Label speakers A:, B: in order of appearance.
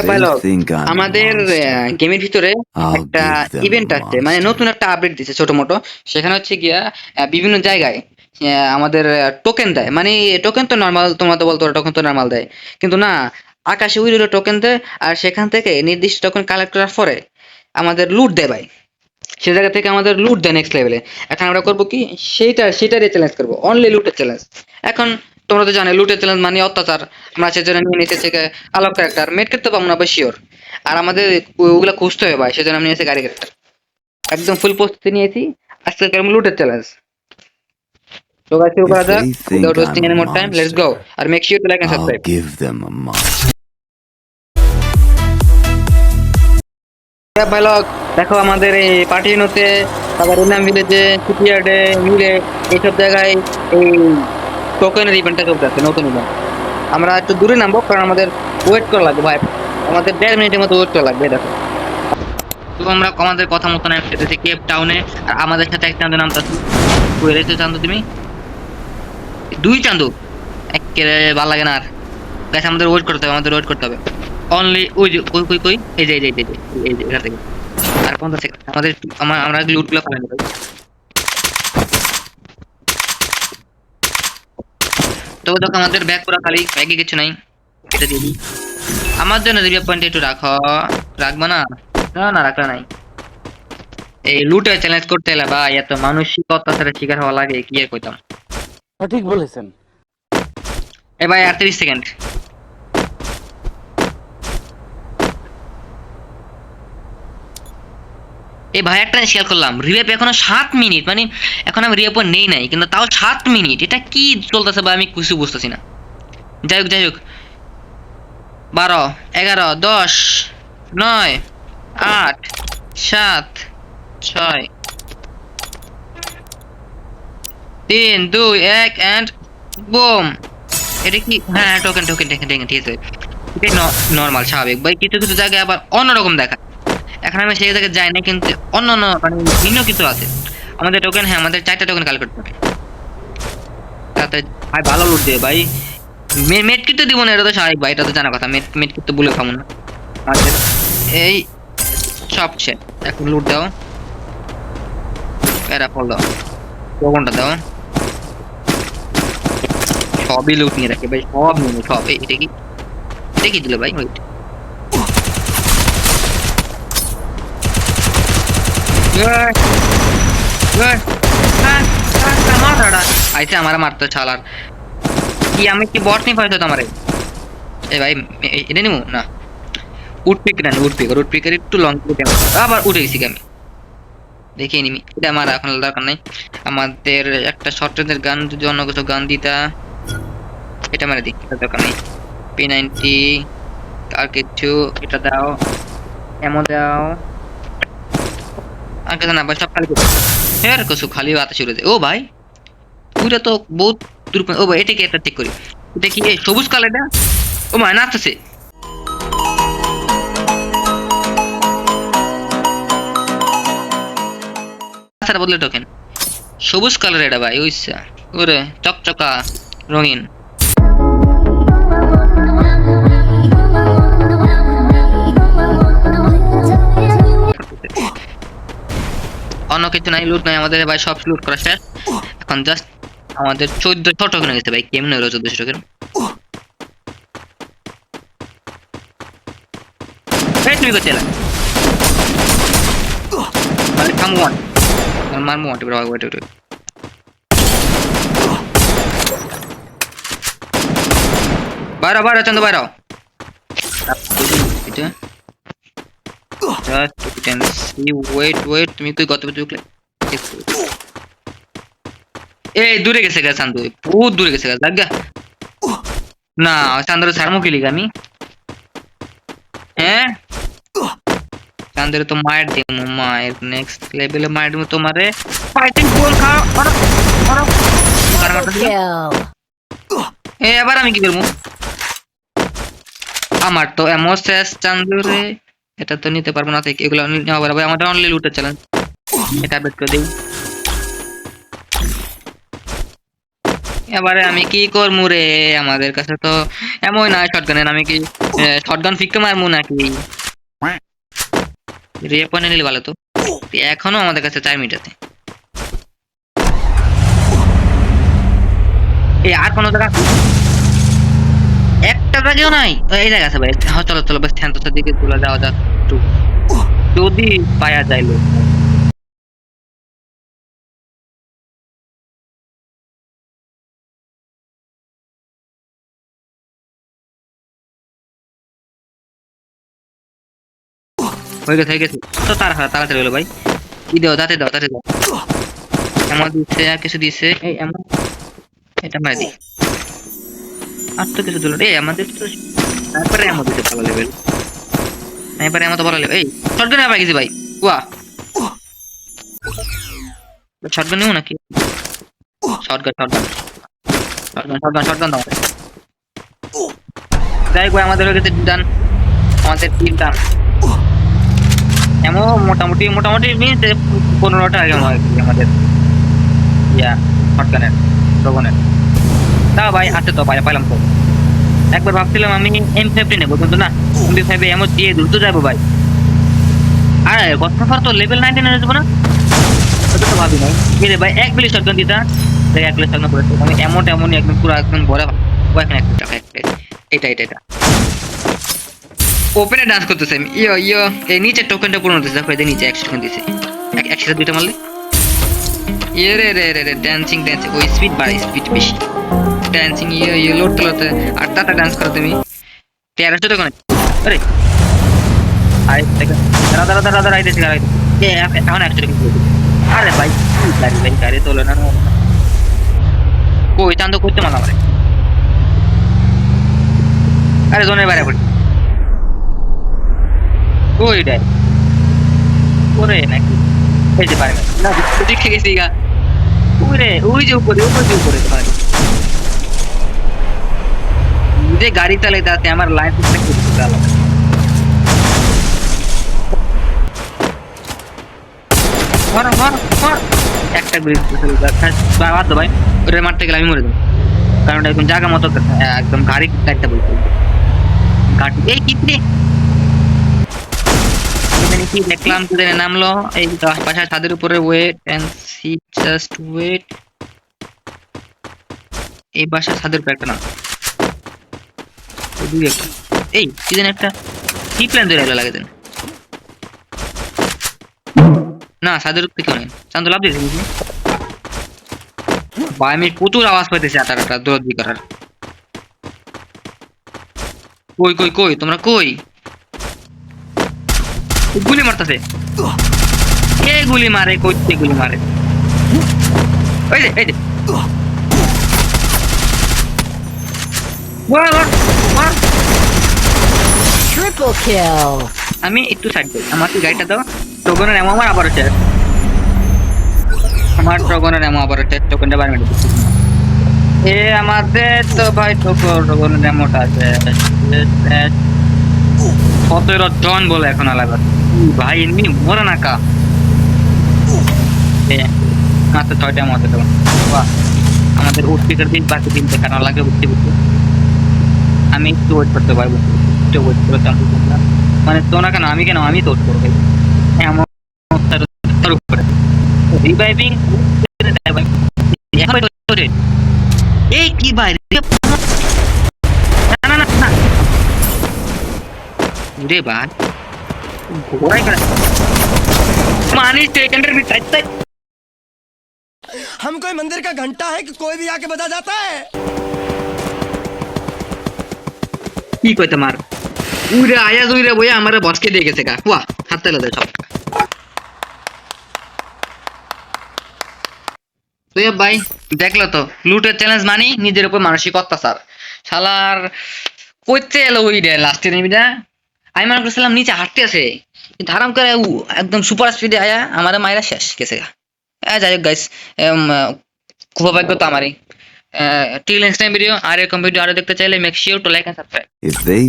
A: ভাই
B: they
A: লোক,
B: think I'm a
A: আমাদের
B: monster,
A: গেমের ভিতরে
B: I'll
A: একটা
B: give them a
A: ইভেন্ট আছে, মানে
B: monster.
A: নতুন একটা আপডেট দিছে ছোট মোটো। সেখানে হচ্ছে গিয়া বিভিন্ন জায়গায় আমাদের টোকেন দেয়, মানে টোকেন তো নর্মাল, তোমরা তো বলতো টোকেন তো নর্মাল দেয়, কিন্তু না, আকাশে উড়ে উড়ে টোকেন দেয়। আর সেখান থেকে নির্দিষ্ট টোকেন কালেক্ট করার পরে আমাদের লুট দেয় ভাই। সে জায়গা থেকে আমাদের লুট দেয় নেক্সট লেভেলে। এখন আমরা করবো কি, সেটারই চ্যালেঞ্জ করবো, অনলি লুটের চ্যালেঞ্জ। এখন তোমরা তো জানো লুটের চ্যালেঞ্জ মানে অত্যাচার। আমরা সেজন্য নিয়ে নিতে থেকে আলোক ক্যারেক্টার মেট করতে পারবো না ভাই, শিওর। আর আমাদের ওগুলা খুঁজতে হবে ভাই, সেজন্য আমি নিয়েছি গাড়ি ক্যারেক্টার, একদম ফুল প্রস্তুতি নিয়েছি। আজকে কেমন লুটের চ্যালেঞ্জ, তো গাইস শুরু
B: If
A: করা যাক।
B: they
A: without
B: think
A: wasting
B: I'm a
A: any more time, let's go.
B: monster,
A: আর make sure to like and
B: I'll
A: subscribe.
B: give them a monster.
A: ভাই লোক, দেখো আমাদের এই পার্টিনোতে, তারপর ইনাম ভিলেজে, সিপিয়ার্ডে, মিলে, এইসব জায়গায় এই টোকেনের ইভেন্টটা চলতেছে, নতুন ইভেন্ট। আমরা একটু দূরে নামবো, কারণ আমাদের ওয়েট করা লাগবে ভাই, আমাদের 1.5 মিনিটের মতো ওয়েট করা লাগবে। দেখো, তো আমরা আমাদের কথা মতো নাম সেটাতে কেপ টাউনে, আর আমাদের সাথে এক চান্দু নামটা কই রেখে চান্দু তুমি, দুই চান্দু, একেবারে ভালো লাগে না আর। গাইস আমাদের ওয়েট করতে হবে, আমাদের ওয়েট করতে হবে। অনলি ওই যে কই কই কই, এই যে এই যে এই যে এই যে এখান থেকে আর 50 সেকেন্ড আমাদের, আমরা লুটগুলো পালাই নেব। তো দেখো আমাদের ব্যাগ পুরো খালি, ব্যাগে কিছু নাই, এটা দিয়ে দিই। আমার জন্য রিভিউ পয়েন্ট একটু রাখো, রাখবা না? না না, রাখা নাই। এই লুটে চ্যালেঞ্জ করতে এলে ভাই, এত মানসিক অত্যাচারের শিকার হওয়া লাগে কি আর কইতাম।
C: সঠিক বলেছেন।
A: এ ভাই আর 30 সেকেন্ড। এই ভাই একটা জিনিস খেয়াল করলাম, রিভেপ এখনো 7 মিনিট, মানে এখন আমি রিভেপ নেই নাই, কিন্তু তাও 7 মিনিট, এটা কি চলতেছে ভাই, আমি কিছু বুঝতেছি না। যাই হোক যাই হোক, 12, 11, 10, 9, 8, 7, 6, 3, 2, 1 এন্ড বুম। এটা কি? হ্যাঁ, টোকেন টোকেন টোকেন টোকেন, ঠিক আছে। এটাই নর্মাল স্বাভাবিক ভাই, কিছু কিছু জায়গায় আবার অন্যরকম দেখা। এখন আমি সেই জায়গায় যাই না, কিন্তু অন্য অন্য মানে ভিন্ন কিছু আছে। আমাদের টোকেন, হ্যাঁ আমাদের 4টা টোকেন কালেক্ট করতে হবে, তাতে ভাই ভালো লুট দেবে ভাই। মেট কিট তো দিব না, এটা তো স্বাভাবিক ভাই, এটা তো জানা কথা, মেট কিট তো বলে খাবো না আমাদের। এই সবচেয়ে এখন লুট দাও, এরা ফল দাও, টোকনটা দাও, সবই লুট নিয়ে রাখে ভাই, সব নিয়ে সব। এটা কি, এটা কি দিল ভাই? ওয়েট, আইসে আমার মারতে ছালার কি, আমি কি বট নিয়ে পাইছো তোমারে? এ ভাই এটা নিবো না, উঠপিক না, উঠপিকের একটু লং আবার উঠে গেছি আমি, দেখে নিবি এটা আমার এখন দরকার নাই। আমাদের একটা শর্ট রেঞ্জের গান, যদি অন্য কিছু গান দিতা, এটা মানে দিই, এটা দরকার নেই। P90 আর কিছু, এটা দাও, এমন দাও, আর কিছু না ভাই, সব খালি আর কিছু খালি হাতে শুরু ও ভাই, ওইটা তো বহুত দূর। ও ভাই এটা কি, একটা ঠিক করি, এটা কি এই সবুজ কালারটা? ও মা নাচতেছে, তার বদলে টোকেন সবুজ কালার, এটা ভাই ওইসা ওরে চকচকা রঙিন। অন্য কিছু নাই, লুট নাই আমাদের ভাই, সব লুট করা শেষ। এখন জাস্ট আমাদের 1400 টোকেন হয়ে গেছে ভাই, কেমন হলো 1400 টোকেন? এই তুমি করতে এলা মানে কাম ওয়ান, মারমু ওয়ান, ওয়েট ওয়েট, বাইরে বাইরে চন্দ্র বাইরে, এটা just you can see, wait তুমি কই গত ঢুকলে? এই দূরে গেছে গা চান্দু, বহুত দূরে গেছে গা, লাগা না চান্দুর ছাড়মু কি লিগা আমি? হ্যাঁ চান্দুর তো মায়ের দিমু, মায়ের নেক্সট লেভেলে মায়ের দিমু তোমারে। ফাইটিং গোল খাও, মারো মারো, এ এবার আমি কি করবো? আমার তো এমন শেষ চান্দুরে, এটা তো নিতে পারবো না, থেকে এগুলো নেওয়া পারবো। আমাদের অনলি লুটের চ্যালেঞ্জ, এটা বের করে দিই। এবারে আমি কি করবো রে? আমাদের কাছে তো এমন নাই শটগানের, আমি কি শটগান ফিক্কে মারবো নাকি? রে পয়েন্ট নিলে ভালো তো। এখনো আমাদের কাছে 4 মিনিট আছে। এই আর কোনো জায়গা একটা জায়গাও নাই। এই জায়গা আছে ভাই, হ্যাঁ চলো চলো বেশ স্যান্তোসের দিকে চলে যাওয়া যাক একটু, যদি পাওয়া যায় লোক। হয়ে গেছে তো, তাড়াতাড়ি হলো ভাই। কি দাও, দাঁতে দাও, দাঁতে দাও। এমন দিচ্ছে আর কিছু দিচ্ছে, এই এমন এটা মারি দিই। আর তো কিছু দিল রে আমাদের তো। তারপরে এমন দিতে ভালো লেভেল, এবারে এমন তো ভালো লেভেল। এই শটগান আবার গেছি ভাই। ওয়া শটগান নেবো নাকি? শটগান শটগান শটগান দাও। যাই হোক আমাদের হয়ে গেছে ডান, আমাদের টিম ডান। এমন মোটামুটি মোটামুটি মিনিট 15টা আগে হয় কি আমাদের ইয়া শটগানের ড্রাগনের। তাও ভাই আছে তো, পাইলাম তো। একবার ভাবছিলাম আমি M50 নেবো, কিন্তু না, M5 এমন দিয়ে দ্রুত যাবো ভাই। আর কতক্ষণ তো লেভেল 19 এ যাবো না, ওটা তো ভাবি নাই। রে ভাই এক প্লেট শটগান দিতা, দেখ এক প্লেট শটগান করেছে আমি এমনই একদম পুরো একদম ভরা। ও এখন এক প্লেট, এক প্লেট। এটা ওপেনে ডান্স করতেছে আমি, ইয়ো ইয়ো। এই নিচে টোকেনটা পূরণ হতেছে, দেখো এই যে নিচে 100 টোকেন দিছে। একসাথে দুইটা মারলে ইয়ে রে ড্যান্সিং ওই স্পিড বাড়াই, স্পিড বেশি। ড্যান্সিং ইয়ে লড়তে লড়তে আর তাতা ডান্স করো তুমি। 1300 টোকেন। আরে আরে দাদা আইতেছি এখন 100 টোকেন। আরে ভাই গাড়ি তোলে না। কই চান্দ করতে মালা মারে। আরে জোনের বাইরে পড়ি। ওই ডাই ওরে নাকি এই যে পারে না, দেখে গেছি গা। ওরে ওই যে উপরে তোমার যে গাড়ি চালাই তাতে আমার লাইফ আলাদা। মারো মারো মারো। একটা ব্রিজ বাদ দাও ভাই, ওটা মারতে গেলে আমি মরে যাবো, কারণ ওটা একদম জায়গা মতো একদম গাড়ি একটা বলতে গাড়ি। এই কি রে? এখানে কি দেখলাম কি জানি নামলো, এই বাসার ছাদের উপরে। Wait and see, just wait. এই বাসার ছাদের উপরে একটা নাম, দুই একটা। এই কি জানি একটা কি প্ল্যান ধরে এলো লাগে দেন না, ছাদের উপরে কেউ নেই। চান্দ লাভ দিয়েছে বুঝলি ভাই, আমি প্রচুর আওয়াজ পাইতেছি আটা দৌড়ি করার। কই তোমরা কই? গুলি মারতেছে, কে গুলি মারে? কইতে গুলি মারে? এই যে মার, মার, মার।
B: Triple kill.
A: আমি একটু সাইড দিই, আমাকে গাড়িটা দাও। টোকনের এমন আমার আবারও শেষ, আমার টোকনের এমন আবারও শেষ। টোকনটা বাইরে মেরে দিচ্ছি। এ আমাদের তো ভাই টোকনের এমনটা আছে 17 জন বলে এখন আলাদা। ভাই এমনি মরে না কা মাত্র 6টা মতো। বাহ, আমাদের উঠপিকার দিন বাকি দিন দেখানো লাগে উঠতে উঠতে। আমি একটু ওয়েট করতে পারবো, একটু ওয়েট করে চান্স করলাম। মানে তোমরা কেন, আমি কেন, আমি তো ওয়েট করবো এমন তার উপরে রিভাইভিং। এই কি ভাই, না না না না রে ভাই, ঘোড়াই করে মানি সেকেন্ডের ভিতরে।
D: हम कोई मंदिर का घंटा है कि कोई भी आके बजा जाता है।
A: কি কই তোমার উইরে আয়াজ উইরে বইয়া আমারে বসকে দিয়ে গেছে গা। ওয়াহ, হাতে লাগে সব। তো এ ভাই দেখলো তো, লুটের চ্যালেঞ্জ মানি নিজের উপর মানসিক অত্যাচার। শালার কইতে এলো ওই রে লাস্টে নেমিটা। আমি মনে করছিলাম নিচে হাঁটতে আছে, ধারাম করে একদম সুপার স্পিডে আয়া আমারে মাইরা শেষ গেছে গা। যাই হোক গাইস, খুব ভাগ্য তো আমারই। টিল নেক্সট টাইম ভিডিও, আর এরকম ভিডিও আরো দেখতে চাইলে make sure to like and subscribe.
E: If they